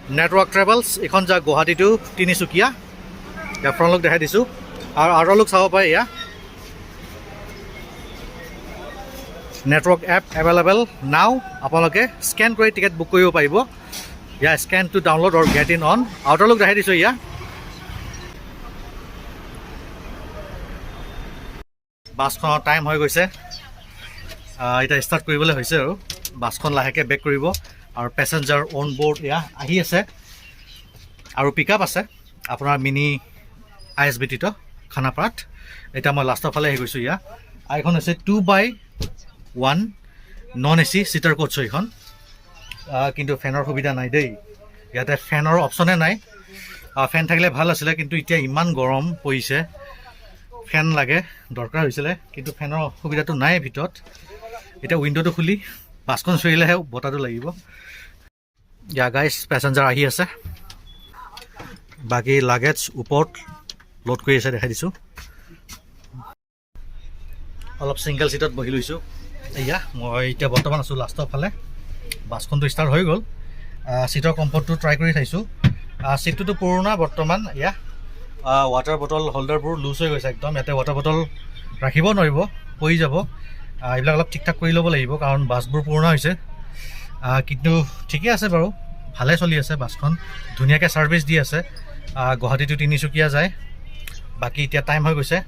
network travels এইখন যা Guwahati to Tinsukia year front look দেখাই দিছোঁ আৰু আউটাৰ লুক চাব পাৰে এয়া নেটৱৰ্ক এপ এভেইলেবল নাও আপোনালোকে স্কেন কৰি টিকেট বুক কৰিব পাৰিব ইয়া scan to download or get in on outer look দেখাই দিছোঁ ইয়া বাছখনৰ টাইম হৈ গৈছে এতিয়া ষ্টাৰ্ট কৰিবলৈ হৈছে আৰু বাছখন লাহেকৈ বেক কৰিব আৰু পেছেঞ্জাৰ অন বৰ্ড এয়া আহি আছে আৰু পিক আপ আছে আপোনাৰ মিনি ISBT খানাপাৰাত এতিয়া মই লাষ্টৰ ফালে আহি গৈছোঁ ইয়া আৰু এইখন হৈছে 2x1 নন AC চিটাৰ কোচ এইখন কিন্তু ফেনৰ সুবিধা নাই দেই ইয়াতে ফেনৰ অপশ্যনে নাই ফেন থাকিলে ভাল আছিলে কিন্তু এতিয়া ইমান গৰম পৰিছে ফেন লাগে দৰকাৰ হৈছিলে কিন্তু ফেনৰ সুবিধাটো নাই ভিতৰত এতিয়া উইণ্ডোটো খুলি বাছখন চলিলেহে বতাহটো লাগিব ইয়া গাইজ পেছেঞ্জাৰ আহি আছে বাকী লাগেজ ওপৰত লোড কৰি আছে দেখাই দিছোঁ অলপ ছিংগল ছিটত বহি লৈছোঁ এয়া মই এতিয়া বৰ্তমান আছোঁ লাষ্টৰ ফালে বাছখনটো ষ্টাৰ্ট হৈ গ'ল ছিটৰ কমফৰ্টটো ট্ৰাই কৰি চাইছোঁ ছিটটোতো পুৰণা বৰ্তমান এয়া ৱাটাৰ বটল হোল্ডাৰবোৰ লুজ হৈ গৈছে একদম ইয়াতে ৱাটাৰ বটল ৰাখিব নোৱাৰিব পৰি যাব এইবিলাক অলপ ঠিক ঠাক কৰি ল'ব লাগিব কাৰণ বাছবোৰ পুৰণা হৈছে কিন্তু ঠিকে আছে বাৰু ভালে চলি আছে বাছখন ধুনীয়াকৈ ছাৰ্ভিচ দি আছে গুৱাহাটী টু তিনিচুকীয়া যায় বাকী এতিয়া টাইম হৈ গৈছে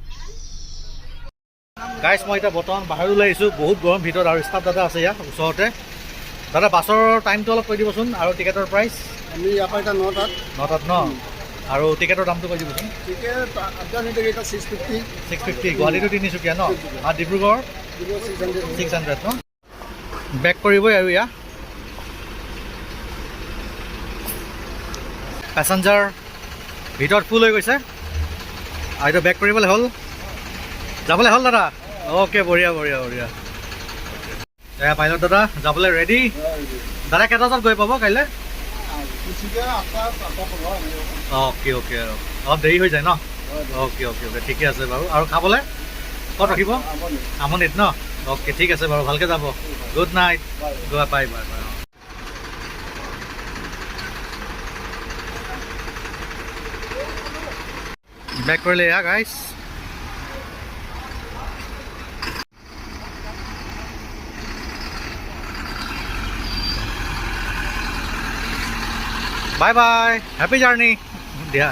গাইজ মই এতিয়া বৰ্তমান বাহিৰ ওলাই আহিছোঁ বহুত গৰম ভিতৰত আৰু ষ্টাফ দাদা আছে ইয়াত ওচৰতে দাদা বাছৰ টাইমটো অলপ কৈ দিবচোন আৰু টিকেটৰ প্ৰাইচ আমি ইয়াৰ পৰা এতিয়া 9টাত ন আৰু টিকেটৰ দামটো কৈ দিবচোন টিকেট আফগানী টিকেট 650 গুৱাহাটী টু তিনিচুকীয়া ন আৰু ডিব্ৰুগড় 600 ন বেক কৰিবই আৰু ইয়া পেছেঞ্জাৰ ভিতৰত ফুল হৈ গৈছে আৰু এতিয়া বেক কৰিবলৈ হ'ল যাবলৈ হ'ল দাদা অ'কে বঢ়িয়া বঢ়িয়া বঢ়িয়া এয়া পাইলট দাদা যাবলৈ ৰেডি দাদা কেইটা বজাত গৈ পাব কাইলৈ অ'কে অ'কে অলপ দেৰি হৈ যায় ন অ'কে অ'কে অ'কে ঠিকে আছে বাৰু আৰু খাবলৈ ক'ত ৰাখিব আমনিত ন অ'কে ঠিক আছে বাৰু ভালকৈ যাব good night bye bye bye back কৰিলে এয়া guys bye bye happy journey দিয়া